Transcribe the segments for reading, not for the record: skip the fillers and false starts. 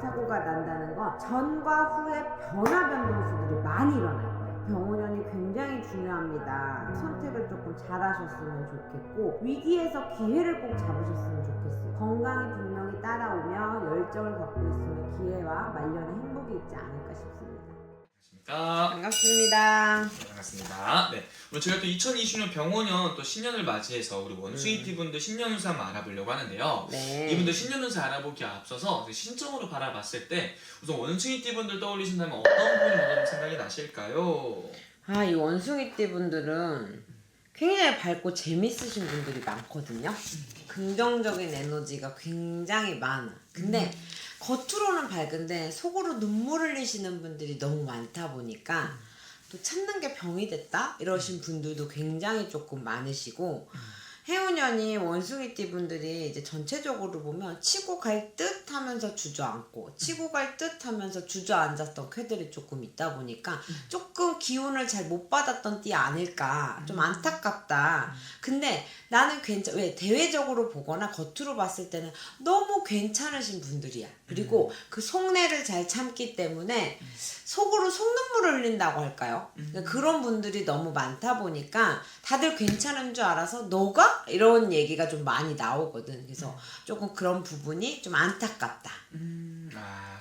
사고가 난다는 건 전과 후에 변화 변동수들이 많이 일어날 거예요. 병원연이 굉장히 중요합니다. 선택을 조금 잘 하셨으면 좋겠고 위기에서 기회를 꼭 잡으셨으면 좋겠어요. 건강이 분명히 따라오며 열정을 갖고 있으면 기회와 말년의 행복이 있지 않을까 싶습니다. 반갑습니다. 네, 반갑습니다. 네, 오늘 저희가 또 2020년 병원연 또 신년을 맞이해서 우리 원숭이띠분들 신년운세 한번 알아보려고 하는데요. 네. 이분들 신년운세 알아보기에 앞서서 신점으로 바라봤을 때 우선 원숭이띠분들 떠올리신다면 어떤 분이 먼저 좀 생각이 나실까요? 이 원숭이띠 분들은 굉장히 밝고 재밌으신 분들이 많거든요. 긍정적인 에너지가 굉장히 많아. 근데 겉으로는 밝은데 속으로 눈물 흘리시는 분들이 너무 많다 보니까 또 참는 게 병이 됐다? 이러신 분들도 굉장히 조금 많으시고 해운년이 원숭이띠 분들이 이제 전체적으로 보면 치고 갈 듯 하면서 주저앉고 치고 갈 듯 하면서 주저앉았던 쾌들이 조금 있다 보니까 조금 기운을 잘 못 받았던 띠 아닐까 좀 안타깝다. 근데 나는 왜 대외적으로 보거나 겉으로 봤을 때는 너무 괜찮으신 분들이야. 그리고 그 속내를 잘 참기 때문에 속으로 속눈물을 흘린다고 할까요? 그러니까 그런 분들이 너무 많다 보니까 다들 괜찮은 줄 알아서 너가? 이런 얘기가 좀 많이 나오거든. 그래서 조금 그런 부분이 좀 안타깝다.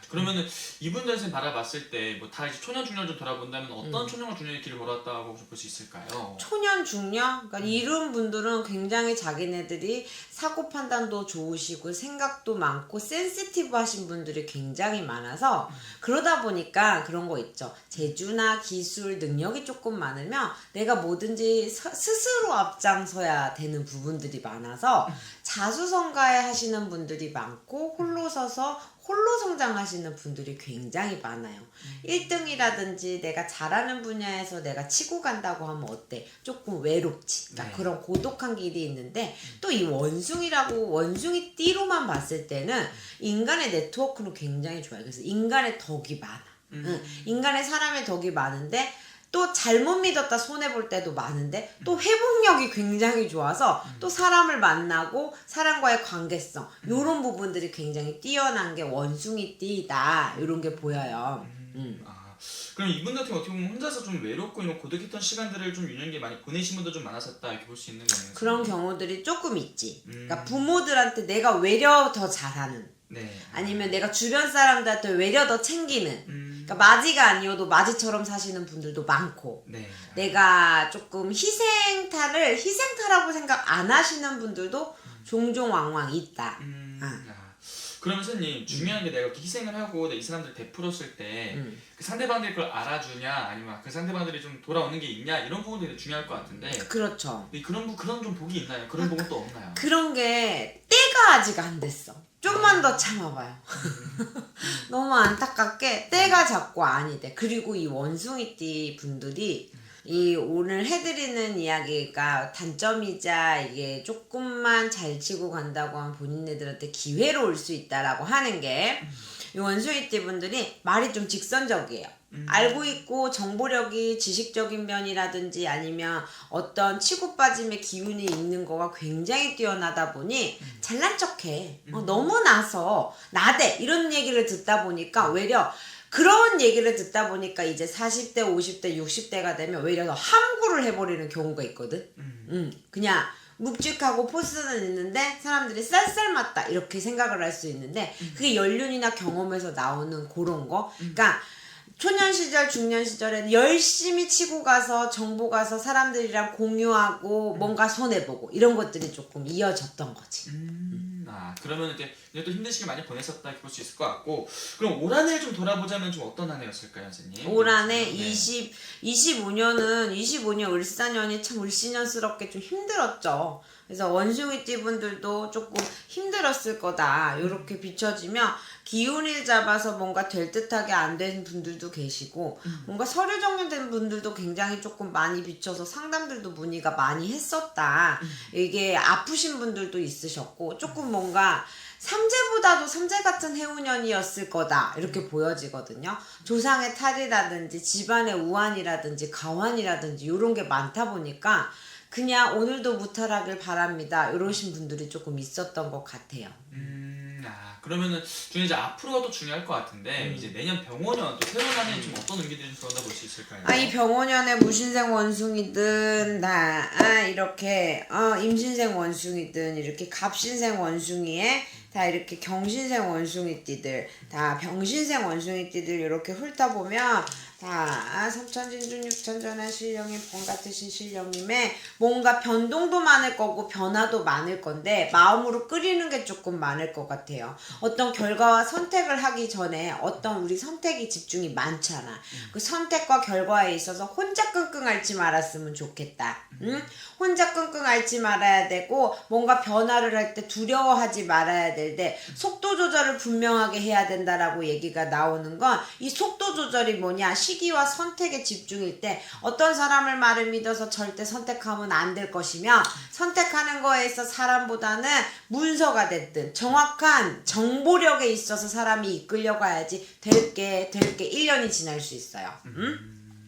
그러면은 이분들 바라봤을 때 뭐 다 이제 초년 중년 좀 돌아본다면 어떤 초년과 중년의 길을 걸었다고 볼 수 있을까요? 초년 중년? 그러니까 이런 분들은 굉장히 자기네들이 사고 판단도 좋으시고 생각도 많고 센시티브 하신 분들이 굉장히 많아서 그러다 보니까 그런 거 있죠. 재주나 기술, 능력이 조금 많으면 내가 뭐든지 스스로 앞장서야 되는 부분들이 많아서 자수성가해 하시는 분들이 많고 홀로 서서 홀로 성장하시는 분들이 굉장히 많아요. 1등이라든지 내가 잘하는 분야에서 내가 치고 간다고 하면 어때? 조금 외롭지. 그러니까 그런 고독한 길이 있는데 또 이 원숭이띠로만 봤을 때는 인간의 네트워크는 굉장히 좋아요. 그래서 인간의 덕이 많아. 인간의 사람의 덕이 많은데 또 잘못 믿었다 손해볼 때도 많은데 또 회복력이 굉장히 좋아서 또 사람을 만나고 사람과의 관계성 요런 부분들이 굉장히 뛰어난 게 원숭이띠다 요런 게 보여요. 그럼 이분 같은 경우 어떻게 보면 혼자서 좀 외롭고 이런 고독했던 시간들을 좀 유년기에 많이 보내신 분도 좀 많았었다 이렇게 볼 수 있는 거네요. 그런 경우들이 조금 있지. 그러니까 부모들한테 내가 외려 더 잘하는 아니면 내가 주변 사람들한테 외려 더 챙기는 그러니까 맞이가 아니어도 맞이처럼 사시는 분들도 많고 내가 조금 희생타라고 생각 안 하시는 분들도 종종 왕왕 있다. 그러면 선생님 중요한 게 내가 이렇게 희생을 하고 이 사람들 베풀었을 때 그 상대방들이 그걸 알아주냐 아니면 그 상대방들이 좀 돌아오는 게 있냐 이런 부분들이 중요할 것 같은데 그렇죠. 그런 좀 복이 있나요? 그런 복은 또 없나요? 그런 게 때가 아직 안 됐어. 좀만 더 참아봐요. 너무 안타깝게 때가 자꾸 아니 돼. 그리고 이 원숭이띠 분들이 이 오늘 해드리는 이야기가 단점이자 이게 조금만 잘 치고 간다고 하면 본인네들한테 기회로 올 수 있다라고 하는 게 이 원숭이띠 분들이 말이 좀 직선적이에요. 알고 있고 정보력이 지식적인 면이라든지 아니면 어떤 치고 빠짐의 기운이 있는 거가 굉장히 뛰어나다 보니 잘난 척해. 너무 나대 이런 얘기를 듣다 보니까 오히려 그런 얘기를 듣다 보니까 이제 40대, 50대, 60대가 되면 오히려 더 함구를 해버리는 경우가 있거든. 그냥 묵직하고 포스는 있는데 사람들이 쌀쌀맞다 이렇게 생각을 할 수 있는데 그게 연륜이나 경험에서 나오는 그런 거. 그러니까 초년 시절, 중년 시절에 열심히 치고 가서 정보 가서 사람들이랑 공유하고 뭔가 손해보고 이런 것들이 조금 이어졌던 거지. 그러면 이제 또 힘든 시기 많이 보냈었다 이렇게 볼 수 있을 것 같고 그럼 올 한 해 좀 돌아보자면 좀 어떤 한 해였을까요, 선생님? 올 한 해 25년 을사년이 참 을씨년스럽게 좀 힘들었죠. 그래서 원숭이띠 분들도 조금 힘들었을 거다 이렇게 비춰지며 기운을 잡아서 뭔가 될 듯하게 안 된 분들도 계시고 뭔가 서류 정리된 분들도 굉장히 조금 많이 비춰서 상담들도 문의가 많이 했었다. 이게 아프신 분들도 있으셨고 조금 뭔가 삼재보다도 삼재 같은 해운년이었을 거다 이렇게 보여지거든요. 조상의 탈이라든지 집안의 우환이라든지 가환이라든지 이런 게 많다 보니까 그냥 오늘도 무탈하길 바랍니다 이러신 분들이 조금 있었던 것 같아요. 그러면은 이제 앞으로가 또 중요할 것 같은데 이제 내년 병원년 또 새로운 한 해 좀 어떤 의미들이 좀 들어온다 볼 수 있을까요? 이 병원년에 무신생 원숭이든 이렇게 임신생 원숭이든 이렇게 갑신생 원숭이에 다 이렇게 경신생 원숭이띠들 다 병신생 원숭이띠들 이렇게 훑어보면 다 삼천진주 육천전한 신령님 본 같으신 신령님의 뭔가 변동도 많을 거고 변화도 많을 건데 마음으로 끓이는 게 조금 많을 것 같아요. 어떤 결과와 선택을 하기 전에 어떤 우리 선택이 집중이 많잖아. 그 선택과 결과에 있어서 혼자 끙끙 앓지 말았으면 좋겠다. 응? 혼자 끙끙 앓지 말아야 되고 뭔가 변화를 할 때 두려워하지 말아야 되는데 속도 조절을 분명하게 해야 된다라고 얘기가 나오는 건 이 속도 조절이 뭐냐, 시기와 선택에 집중일 때 어떤 사람을 말을 믿어서 절대 선택하면 안 될 것이며 선택하는 거에 있어 사람보다는 문서가 됐든 정확한 정보력에 있어서 사람이 이끌려 가야지 될 게 1년이 지날 수 있어요. 응?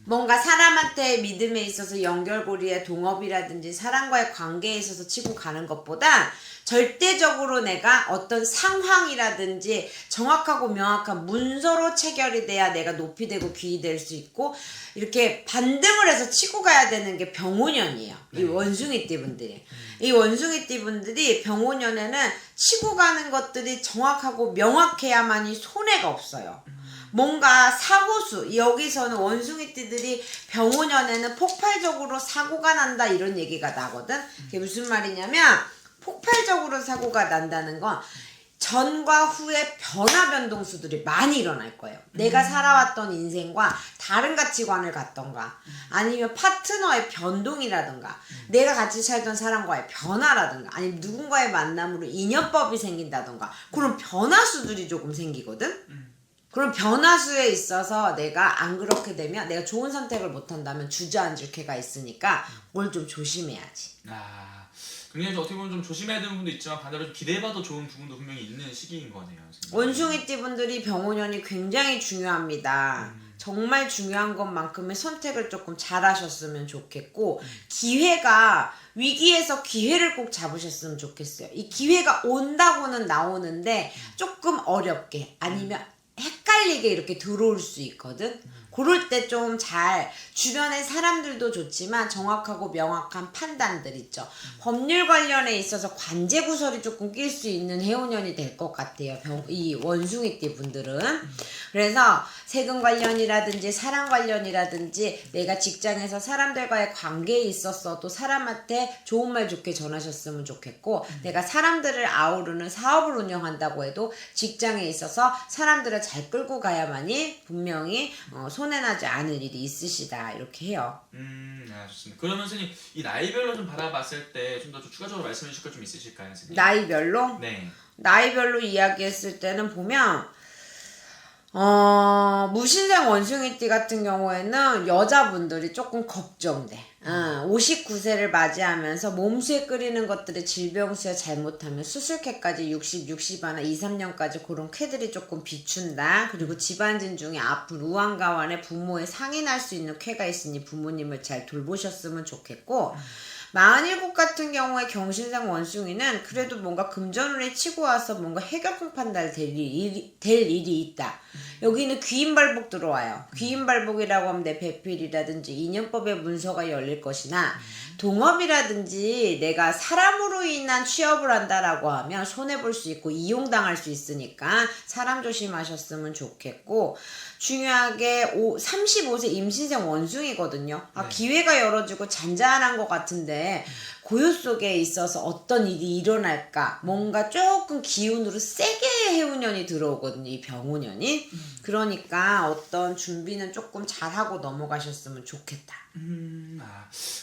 뭔가 사람한테 믿음에 있어서 연결고리의 동업이라든지 사람과의 관계에 있어서 치고 가는 것보다 절대적으로 내가 어떤 상황이라든지 정확하고 명확한 문서로 체결이 돼야 내가 높이 되고 귀히 될 수 있고 이렇게 반등을 해서 치고 가야 되는 게 병오년이에요. 이 원숭이띠 분들이. 이 원숭이띠 분들이 병오년에는 치고 가는 것들이 정확하고 명확해야만이 손해가 없어요. 뭔가 사고수, 여기서는 원숭이띠들이 병오년에는 폭발적으로 사고가 난다 이런 얘기가 나거든. 그게 무슨 말이냐면 폭발적으로 사고가 난다는 건 전과 후의 변화 변동수들이 많이 일어날 거예요. 내가 살아왔던 인생과 다른 가치관을 갖던가 아니면 파트너의 변동이라든가 내가 같이 살던 사람과의 변화라든가 아니면 누군가의 만남으로 인연법이 생긴다든가 그런 변화수들이 조금 생기거든. 그럼 변화수에 있어서 내가 안 그렇게 되면 내가 좋은 선택을 못한다면 주저앉을 쾌가 있으니까 뭘 좀 조심해야지. 굉장히 어떻게 보면 좀 조심해야 되는 부분도 있지만 반대로 좀 기대해봐도 좋은 부분도 분명히 있는 시기인 거네요. 원숭이띠 분들이 병오년이 굉장히 중요합니다. 정말 중요한 것만큼의 선택을 조금 잘 하셨으면 좋겠고 기회가 위기에서 기회를 꼭 잡으셨으면 좋겠어요. 이 기회가 온다고는 나오는데 조금 어렵게 아니면 헷갈리게 이렇게 들어올 수 있거든. 그럴 때 좀 잘 주변의 사람들도 좋지만 정확하고 명확한 판단들 있죠. 법률 관련에 있어서 관제 구설이 조금 낄 수 있는 해오년이 될 것 같아요. 이 원숭이띠 분들은. 그래서 세금 관련이라든지 사랑 관련이라든지 내가 직장에서 사람들과의 관계에 있었어도 사람한테 좋은 말 좋게 전하셨으면 좋겠고 내가 사람들을 아우르는 사업을 운영한다고 해도 직장에 있어서 사람들을 잘 끌고 가야만이 분명히 손해나지 않을 일이 있으시다 이렇게 해요. 좋습니다. 그러면 선생님 이 나이별로 좀 바라봤을 때 좀 더 추가적으로 말씀해 주실 거 좀 있으실까요, 선생님? 나이별로? 네. 나이별로 이야기했을 때는 보면 무신생 원숭이띠 같은 경우에는 여자분들이 조금 걱정돼. 59세를 맞이하면서 몸수에 끓이는 것들의 질병수에 잘못하면 수술쾌까지 60 하나 2, 3년까지 그런 쾌들이 조금 비춘다. 그리고 집안진 중에 아픈 우환가환에 부모의 상인할 수 있는 쾌가 있으니 부모님을 잘 돌보셨으면 좋겠고 47 같은 경우에 경신생 원숭이는 그래도 뭔가 금전운에 치고 와서 뭔가 해결품 판단 될 일이 있다. 여기는 귀인발복 들어와요. 귀인발복이라고 하면 내 배필이라든지 인연법의 문서가 열릴 것이나 동업이라든지 내가 사람으로 인한 취업을 한다라고 하면 손해볼 수 있고 이용당할 수 있으니까 사람 조심하셨으면 좋겠고 중요하게 35세 임신생 원숭이거든요. 기회가 열어지고 잔잔한 것 같은데 고요 속에 있어서 어떤 일이 일어날까 뭔가 조금 기운으로 세게 해운년이 들어오거든요. 이 병오년이. 그러니까 어떤 준비는 조금 잘하고 넘어가셨으면 좋겠다.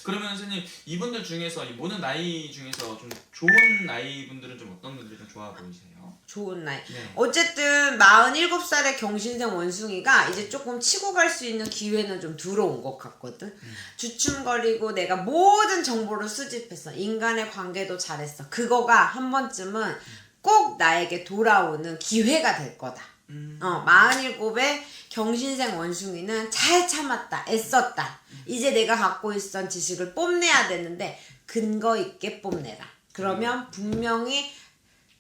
그러면 선생님 이분들 중에서 이 모든 나이 중에서 좀 좋은 나이 분들은 좀 어떤 분들이 좀 좋아 보이세요? 좋은 나이. 네. 어쨌든 47살의 경신생 원숭이가 이제 조금 치고 갈 수 있는 기회는 좀 들어온 것 같거든. 주춤거리고 내가 모든 정보를 수집했어. 인간의 관계도 잘했어. 그거가 한 번쯤은 꼭 나에게 돌아오는 기회가 될 거다. 47의 경신생 원숭이는 잘 참았다. 애썼다. 이제 내가 갖고 있던 지식을 뽐내야 되는데 근거 있게 뽐내라. 그러면 분명히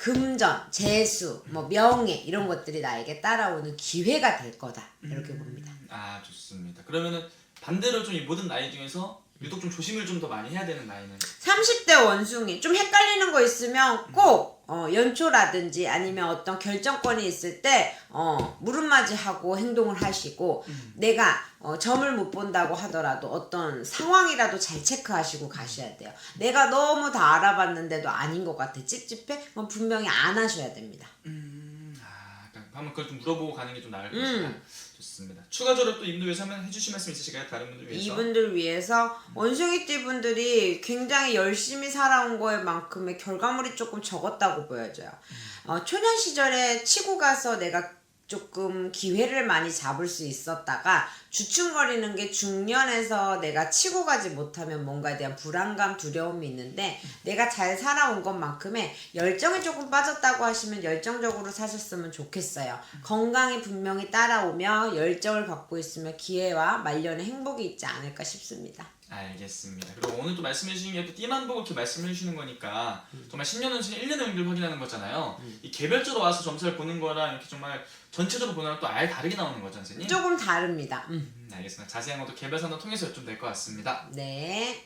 금전, 재수, 뭐 명예 이런 것들이 나에게 따라오는 기회가 될 거다 이렇게 봅니다. 아 좋습니다. 그러면은 반대로 좀 이 모든 나이 중에서 유독 좀 조심을 좀 더 많이 해야 되는 나이는 30대 원숭이 좀 헷갈리는 거 있으면 꼭 연초라든지 아니면 어떤 결정권이 있을 때 물음맞이하고 행동을 하시고 내가 점을 못 본다고 하더라도 어떤 상황이라도 잘 체크하시고 가셔야 돼요. 내가 너무 다 알아봤는데도 아닌 것 같아 찝찝해? 그럼 분명히 안 하셔야 됩니다. 그러니까 한번 그걸 좀 물어보고 가는 게 좀 나을 것이다. 좋습니다. 추가적으로 또 이분들 위해서 하면 해주실 말씀 있으실까요? 다른 분들 위해서? 이분들 위해서 원숭이띠 분들이 굉장히 열심히 살아온 거에 만큼의 결과물이 조금 적었다고 보여져요. 초년 시절에 치고 가서 내가 조금 기회를 많이 잡을 수 있었다가 주춤거리는 게 중년에서 내가 치고 가지 못하면 뭔가에 대한 불안감, 두려움이 있는데 내가 잘 살아온 것만큼의 열정이 조금 빠졌다고 하시면 열정적으로 사셨으면 좋겠어요. 건강이 분명히 따라오며 열정을 갖고 있으면 기회와 말년의 행복이 있지 않을까 싶습니다. 알겠습니다. 그리고 오늘 또 말씀해 주신 게 또 띠만 보고 이렇게 말씀해 주시는 거니까 정말 10년 운승 1년의 운기를 확인하는 거잖아요. 이 개별적으로 와서 점수를 보는 거랑 이렇게 정말 전체적으로 보는 거랑 또 아예 다르게 나오는 거죠, 선생님? 조금 다릅니다. 알겠습니다. 자세한 것도 개별 상담 통해서 좀 될 것 같습니다. 네.